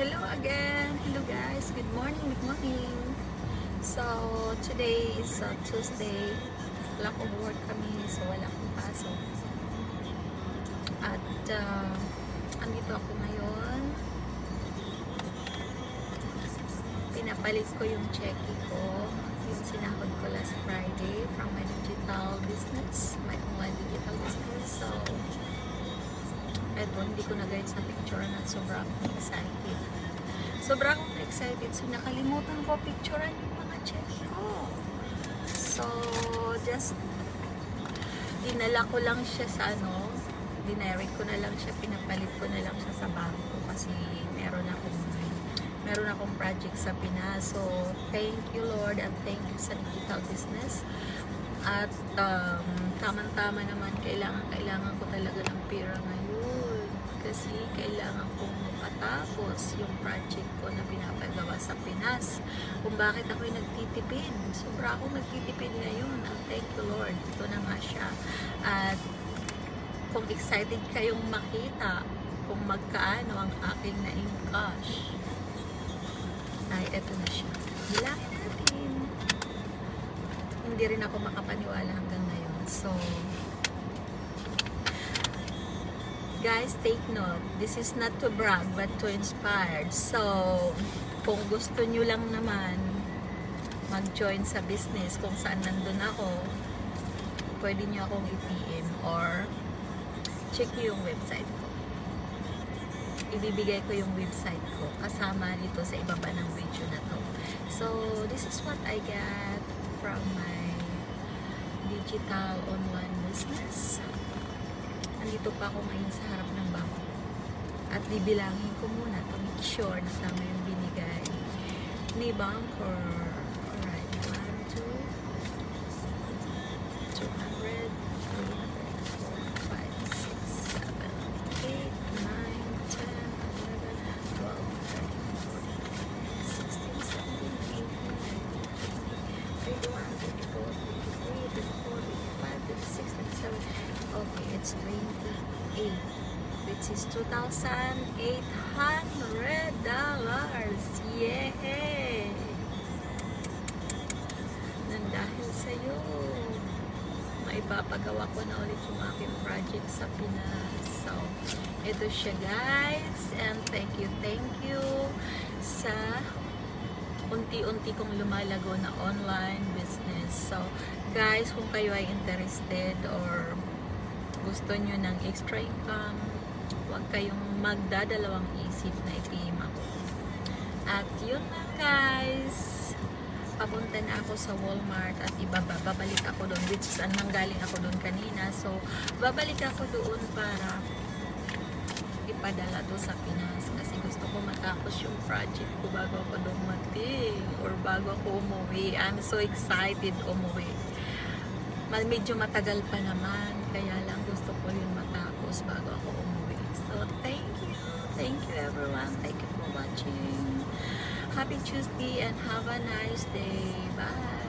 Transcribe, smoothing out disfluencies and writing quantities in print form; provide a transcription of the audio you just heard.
Hello again. Hello guys. Good morning. Good morning. So, today is Tuesday. Wala akong work kami. So, wala akong pasok. At, andito ako ngayon. Pinapalit ko yung cheque ko. Yung sinahod ko last Friday from my digital business. My online digital business. So, eto, hindi ko na guys sa picture na sobrang excited. Sobrang excited. So, nakalimutan ko picturean yung mga check ko. So, just dinala ko lang siya sa dinary ko na lang siya, pinapalit ko na lang siya sa bangko kasi meron akong project sa Pinas. So, thank you Lord and thank you sa digital business. At tamang-tama naman, kailangan ko talaga ng pera ngayon kasi kailangan kong mapatapos yung project ko na pinapagawa sa Pinas. Kung bakit ako'y nagtitipid, sobra akong nagtitipid ngayon, and thank you Lord, ito na nga siya. At kung excited kayong makita kung magkaano ang aking na-encash, ay eto na siya. Bilangin natin. Hindi rin ako makapaniwala hanggang ngayon. So, guys, take note. This is not to brag, but to inspire. So, kung gusto nyo lang naman mag-join sa business kung saan nandun ako, pwede nyo akong i-PM or check nyo yung website ko. Ibibigay ko yung website ko kasama dito sa ibaba ng video na to. So, this is what I got from my digital online business. Andito pa ako ngayon sa harap ng bangko. At bibilangin ko muna to make sure na tama yung binigay ni banker. Alright, 1, 2, 200, 300, 4, 5, 6, 7, 8, 9, 10, 11, 12, 13, 14, 16, 17, 18, 19, 20, 21, 22, 23, 24, 25, 26, 27. Okay, it's 28, which is $2,800. Yay! Nang dahil sa'yo, maipapagawa ko na ulit yung aking project sa Pinas. So, ito siya guys. And thank you sa unti-unti kong lumalago na online business. So, guys, kung kayo ay interested or gusto nyo ng extra income, huwag kayong magdadalawang isip na i-PM ako. At yun na guys, papunta na ako sa Walmart at babalik ako doon, which is nanggaling ako doon kanina. So, babalik ako doon para ipadala to sa Pinas kasi gusto ko matapos yung project ko bago ako dumating or bago ako umuwi. I'm so excited umuwi. Medyo matagal pa naman, kaya lang gusto ko yun matapos bago ako umuwi. So, thank you everyone, thank you for watching. Happy Tuesday and have a nice day. Bye!